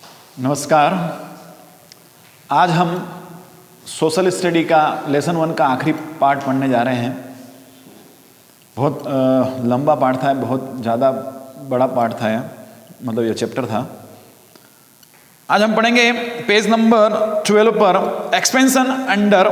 नमस्कार। आज हम सोशल स्टडी का लेसन 1 का आखिरी पार्ट पढ़ने जा रहे हैं। बहुत लंबा पार्ट था, बहुत ज़्यादा बड़ा पार्ट था यह, मतलब यह चैप्टर था। आज हम पढ़ेंगे पेज नंबर 12 पर expansion under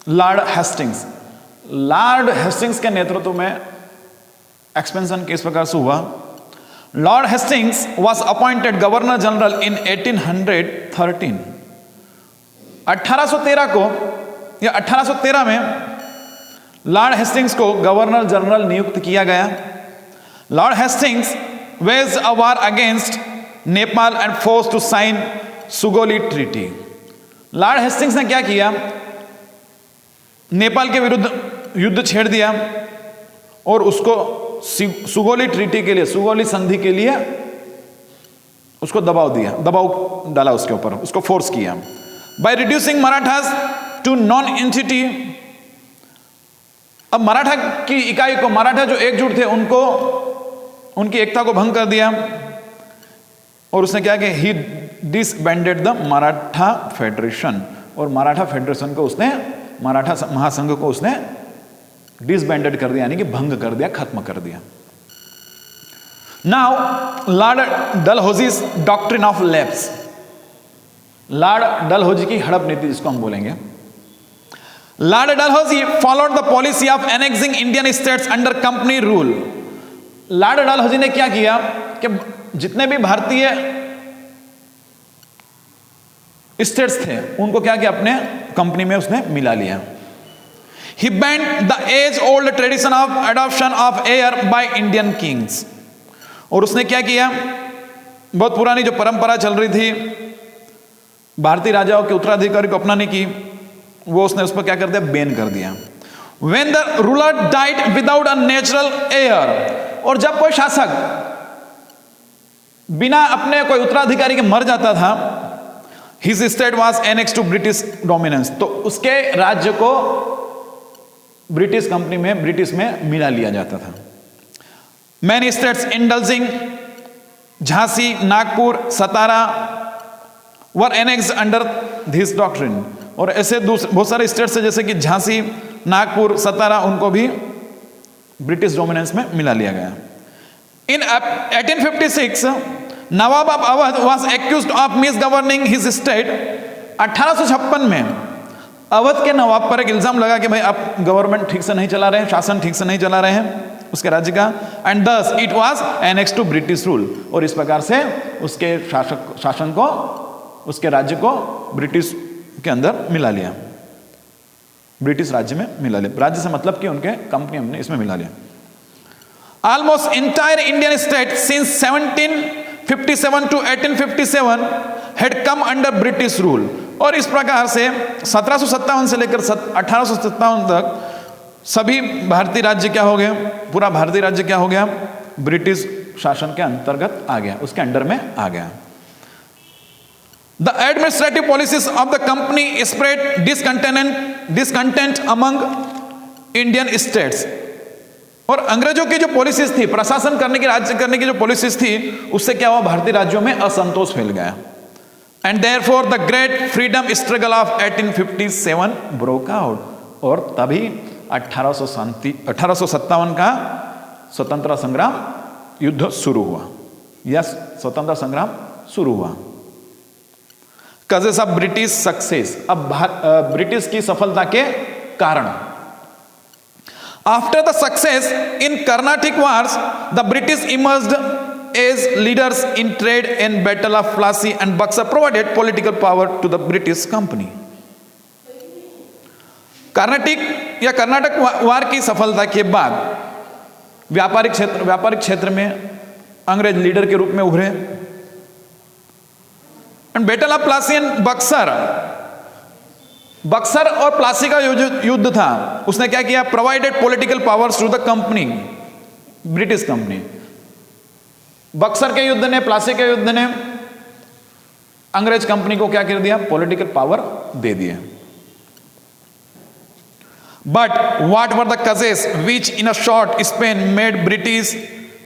Lord Hastings. Lord Hastings के नेतृत्व में एक्सपेंशन किस प्रकार से हुआ। Lord Hastings was appointed governor general in 1813। 1813 को या 1813 में लॉर्ड हेस्टिंग्स को गवर्नर जनरल नियुक्त किया गया। Lord Hastings waged a war against Nepal and forced to sign Sugauli treaty. Lord Hastings ने क्या किया, नेपाल के विरुद्ध युद्ध छेड़ दिया और उसको सुगोली ट्रीटी के लिए, सुगोली संधि के लिए उसको दबाव डाला उसके ऊपर, उसको फोर्स किया। By reducing Marathas to non entity. अब मराठा की इकाई को, मराठा जो एकजुट थे उनको, उनकी एकता को भंग कर दिया और उसने क्या किया, ही डिसबैंडेड द मराठा फेडरेशन। और मराठा फेडरेशन को उसने, मराठा महासंघ को उसने डिसबैंडेड कर दिया, यानी कि भंग कर दिया, खत्म कर दिया। Now Lord Dalhousie's doctrine of lapse. Lord Dalhousie की हड़प नीति जिसको हम बोलेंगे। Lord Dalhousie followed the policy of annexing Indian states under company rule. Lord Dalhousie ने क्या किया कि जितने भी भारतीय स्टेट्स थे उनको क्या किया, अपने कंपनी में उसने मिला लिया। He banned the age-old tradition of adoption of heir by Indian kings। और उसने क्या किया, बहुत पुरानी जो परंपरा चल रही थी भारतीय राजाओं के उत्तराधिकारी को अपनाने की, वो उसने उस पर क्या कर दिया, बैन कर दिया। When the ruler died without a natural heir। और जब कोई शासक बिना अपने कोई उत्तराधिकारी के मर जाता था, his state was annexed to British dominance। तो उसके राज्य को ब्रिटिश कंपनी में, ब्रिटिश में मिला लिया जाता था। Many states indulging, Jhansi, Nagpur, Satara were annexed under this doctrine. और ऐसे बहुत सारे स्टेट्स हैं जैसे कि झांसी, नागपुर, सतारा, उनको भी ब्रिटिश डोमिनेंस में मिला लिया गया। In 1856 Nawab of Awadh was accused of misgoverning his state. 1856 में अवध के नवाब पर एक इल्जाम लगा कि भाई आप गवर्नमेंट ठीक से नहीं चला रहे हैं, शासन ठीक से नहीं चला रहे हैं उसके राज्य का। And thus it was annexed to British rule. और इस प्रकार से उसके शासन को, उसके राज्य को ब्रिटिश के अंदर मिला लिया, ब्रिटिश राज्य में मिला लिया। राज्य से मतलब कि उनके कंपनी हमने इसमें मिला लिया। Almost entire Indian state since 1757 to 1857 had come under British rule. और इस प्रकार से 1757 से लेकर 1857 तक सभी भारतीय राज्य क्या हो गए, पूरा भारतीय राज्य क्या हो गया, ब्रिटिश शासन के अंतर्गत आ गया, उसके अंडर में आ गया। The administrative policies of the company spread discontent among Indian states. और अंग्रेजों की जो पॉलिसीज थी, प्रशासन करने की, राज्य करने की जो पॉलिसीज थी, उससे क्या हुआ, भारतीय राज्यों में असंतोष फैल गया। And therefore the great freedom struggle of 1857 broke out। और तभी 1857 का स्वतंत्रता संग्राम युद्ध शुरू हुआ, यस, स्वतंत्रता संग्राम शुरू हुआ। Causes of British success। अब ब्रिटिश की सफलता के कारण। After the success in Carnatic wars, the British emerged as leaders in trade and battle of Plassey and Buxar provided political power to the British company। Karnataka या कर्नाटक वार की सफलता के बाद व्यापारिक क्षेत्र में अंग्रेज लीडर के रूप में उभरे। And battle of Plassey and Buxar और प्लासी का युद्ध था, उसने क्या किया, provided political powers to the company, British company. Buxar के युद्ध ने, प्लासी के युद्ध ने अंग्रेज कंपनी को क्या कर दिया, पॉलिटिकल पावर दे दिया। But what were the causes which in a short span made British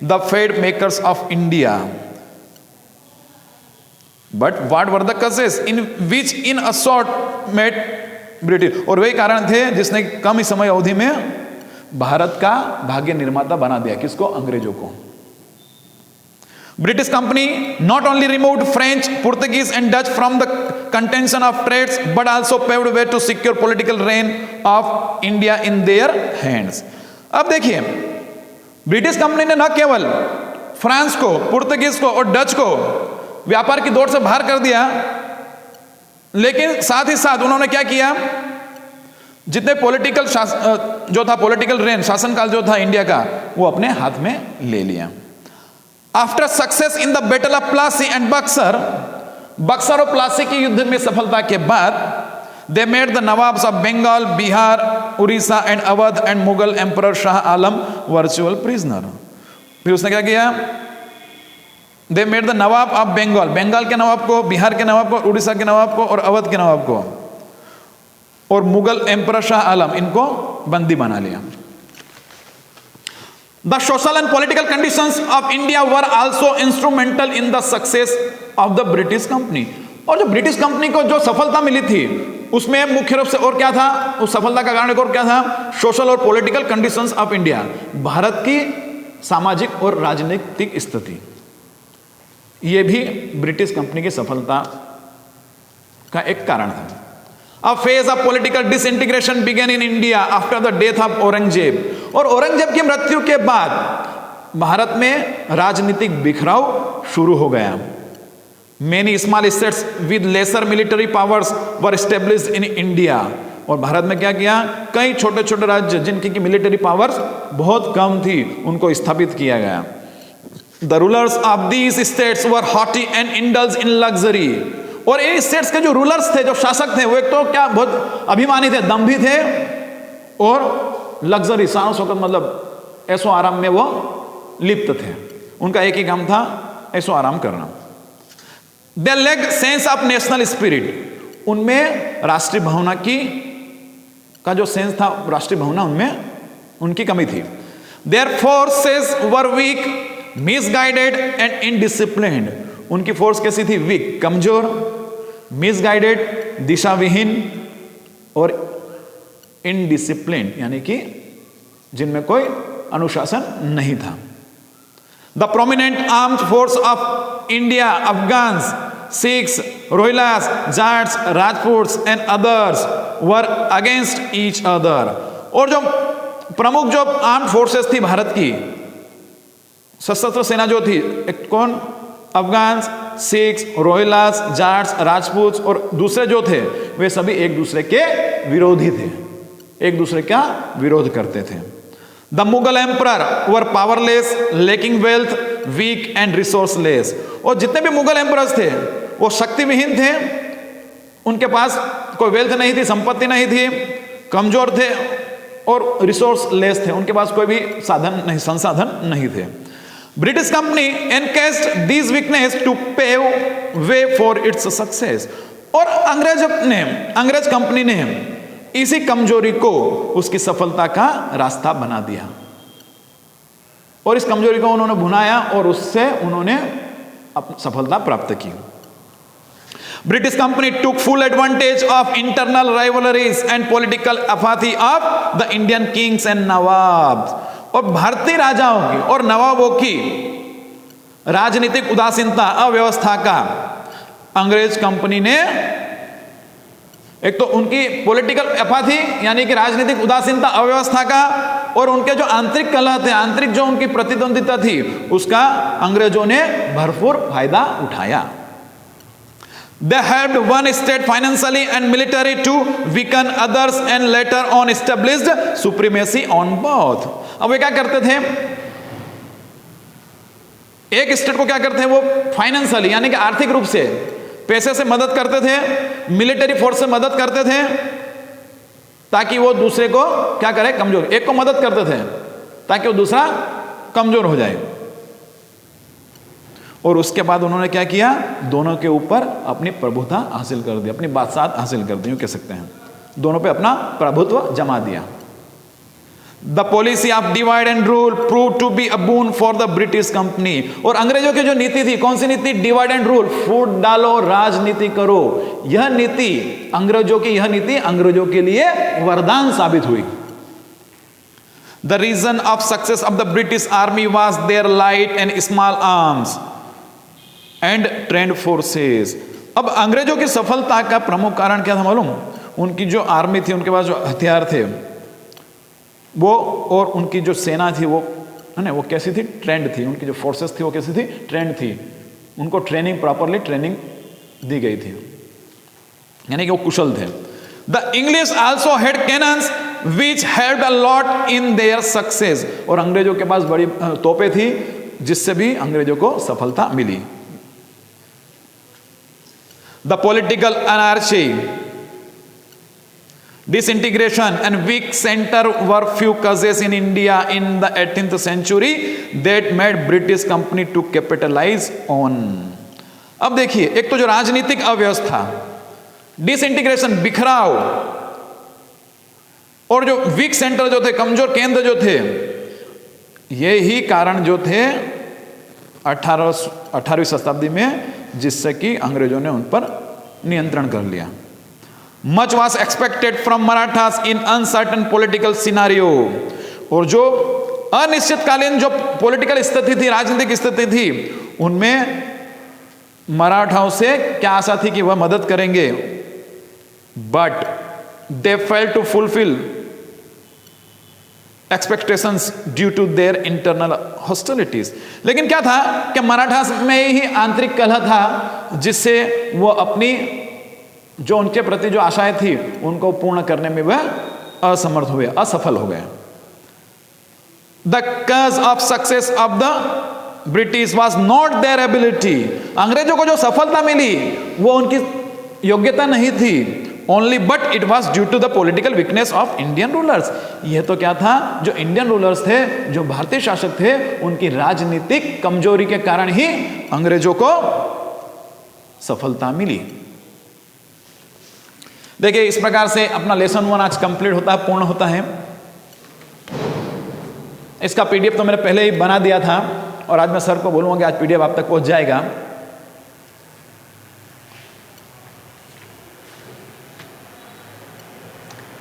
the fate makers of India. But what were the causes in which in a short made British, और वही कारण थे जिसने कम ही समय अवधि में भारत का भाग्य निर्माता बना दिया। किसको? अंग्रेजों को। British company not only removed French, Portuguese and Dutch from the contention of trades but also paved way to secure political reign of India in their hands। अब देखिए, ब्रिटिश कंपनी ने न केवल फ्रांस को, पुर्तगीज को और Dutch को व्यापार की दौड़ से बाहर कर दिया, लेकिन साथ ही साथ उन्होंने क्या किया, जितने पॉलिटिकल जो था पॉलिटिकल रेन, शासनकाल जो था इंडिया का, वो अपने हाथ में ले लिया। After success in the battle of Plassey and Buxar, Buxar और प्लासी के युद्ध में सफलता के बाद they made the nawabs of Bengal, Bihar, Orissa and Awadh and Mughal emperor Shah Alam virtual prisoner. फिर उसने क्या किया? They made the nawab of Bengal, Bengal के नवाब को, बिहार के नवाब को, उड़ीसा के नवाब को और अवध के नवाब को, और मुगल एम्परर शाह आलम, इनको बंदी बना लिया। The social and political conditions of India were also instrumental in the success of the British company। और जो ब्रिटिश कंपनी को जो सफलता मिली थी उसमें मुख्य रूप से और क्या था, उस सफलता का कारण और क्या था? सोशल और political conditions of India, Bharat की सामाजिक और राजनीतिक स्थिति, यह भी ब्रिटिश कंपनी की सफलता का एक कारण था। A phase of political disintegration began in India after the death of Aurangzeb, और औरंगजेब की मृत्यु के बाद भारत में राजनीतिक बिखराव शुरू हो गया। Many small states with lesser military powers were established in India, और भारत में क्या किया? कई छोटे छोटे राज्य जिनकी की मिलिट्री पावर्स बहुत कम थी, उनको स्थापित किया गया। The rulers of these states were haughty and indulged in luxury, और इन स्टेट्स के जो रूलर्स थे, जो शासक थे, वो एक तो क्या बहुत अभिमानी थे, दम्भी थे, और लग्जरी, शान शौकत मतलब ऐसो आराम में वो लिप्त थे। उनका एक ही काम था, ऐसो आराम करना। They lacked sense of national spirit, उनमें राष्ट्रीय भावना की का जो सेंस था, राष्ट्रीय भावना उनमें उनकी कमी थी। Their forces were weak, misguided and indisciplined, उनकी फोर्स कैसी थी? वीक, कमजोर, मिसगाइडेड, दिशा विहीन, और इनडिसिप्लिन यानी कि जिनमें कोई अनुशासन नहीं था। The prominent armed force of India, Afghans, Sikhs, Rohillas, Jats, Rajputs and others were against each other, और जो प्रमुख जो आर्म्ड फोर्सेस थी भारत की, सशस्त्र सेना जो थी, एक कौन? अफगान्स, सिख्स, रोहिलास, जाट्स, राजपूत और दूसरे जो थे, वे सभी एक दूसरे के विरोधी थे, एक दूसरे का विरोध करते थे। The Mughal emperor were powerless, lacking wealth, weak and resourceless, और जितने भी मुगल एम्परर्स थे वो शक्ति विहीन थे, उनके पास कोई वेल्थ नहीं थी, संपत्ति नहीं थी, कमजोर थे और रिसोर्सलेस थे, उनके पास कोई भी साधन नहीं, संसाधन नहीं थे। British company encashed this weakness to pave way for its success, और अंग्रेज कंपनी ने इसी कमजोरी को उसकी सफलता का रास्ता बना दिया, और इस कमजोरी को उन्होंने भुनाया और उससे उन्होंने सफलता प्राप्त की। British company took full advantage of internal rivalries and political apathy of the Indian kings and nawabs, और भारतीय राजाओं की और नवाबों की राजनीतिक उदासीनता, अव्यवस्था का अंग्रेज कंपनी ने, एक तो उनकी पॉलिटिकल एपाथी यानी कि राजनीतिक उदासीनता, अव्यवस्था का, और उनके जो आंतरिक कलह थे, आंतरिक जो उनकी प्रतिद्वंदिता थी, उसका अंग्रेजों ने भरपूर फायदा उठाया। They helped one state financially and military to weaken others and later on established supremacy on both। अब वे क्या करते थे? एक स्टेट को क्या करते हैं? वो फाइनेंशियली यानी कि आर्थिक रूप से पैसे से मदद करते थे, मिलिट्री फोर्स से मदद करते थे, ताकि वो दूसरे को क्या करे? कमजोर, एक को मदद करते थे ताकि वो दूसरा कमजोर हो जाए। और उसके बाद उन्होंने क्या किया? दोनों के ऊपर अपनी प्रभुता हासिल कर दी, अपनी बादशाहत हासिल कर दी, यूं कह सकते हैं, दोनों पे अपना प्रभुत्व जमा दिया। The policy of divide and rule prove to be a boon for the British company. और अंग्रेजों की जो नीति थी, कौन सी नीति? डिवाइड एंड रूल, फूट डालो राजनीति करो। यह नीति अंग्रेजों के लिए वरदान साबित हुई। The reason of success of the British army was their light and small arms and trained forces. अब अंग्रेजों की सफलता का प्रमुख कारण क्या था मालूम? उनकी जो आर्मी थी, उनके पास जो हथियार थे वो, और उनकी जो सेना थी वो, है ना, वो कैसी थी? ट्रेंड थी। उनकी जो फोर्सेस थी वो कैसी थी? ट्रेंड थी। उनको ट्रेनिंग, प्रॉपरली ट्रेनिंग दी गई थी, यानी कि वो कुशल थे। The English also had cannons which helped a lot in their success. और अंग्रेजों के पास बड़ी तोपें थी जिससे भी अंग्रेजों को सफलता मिली। The political anarchy, disintegration and weak center were few causes in India in the 18th century that made British company to capitalize on। अब देखिए, एक तो जो राजनीतिक अव्यवस्था, डिसइंटीग्रेशन, बिखराव, और जो वीक सेंटर जो थे, कमजोर केंद्र जो थे, ये ही कारण जो थे 18वीं शताब्दी में, जिससे कि अंग्रेजों ने उन पर नियंत्रण कर लिया। Much was expected from Marathas in uncertain political scenario। और जो अनिश्चितकालीन जो पॉलिटिकल स्थिति थी, राजनीतिक स्थिति थी, उनमें मराठाओं से क्या आशा थी कि वह मदद करेंगे। But they fail to fulfil expectations due to their internal hostilities. लेकिन क्या था कि मराठास में ही आंतरिक कलह था, जिससे वो अपनी जो उनके प्रति जो आशाएं थी उनको पूर्ण करने में वह असमर्थ हुए, असफल हो गए। The cause of success of the British was not their ability. अंग्रेजों को जो सफलता मिली वो उनकी योग्यता नहीं थी, only but it was due to the political weakness of Indian rulers. यह तो क्या था, जो इंडियन रूलर्स थे, जो भारतीय शासक थे, उनकी राजनीतिक कमजोरी के कारण ही अंग्रेजों को सफलता मिली। देखिए, इस प्रकार से अपना लेसन 1 आज कंप्लीट होता है, पूर्ण होता है। इसका पीडीएफ तो मैंने पहले ही बना दिया था और आज मैं सर को बोलूंगा कि आज पीडीएफ आप तक पहुंच जाएगा।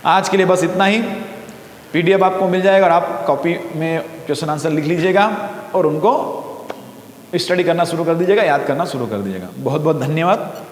आज के लिए बस इतना ही। पीडीएफ आपको मिल जाएगा और आप कॉपी में क्वेश्चन आंसर लिख लीजिएगा और उनको स्टडी करना शुरू कर दीजिएगा, याद करना शुरू कर दीजिएगा। बहुत बहुत धन्यवाद।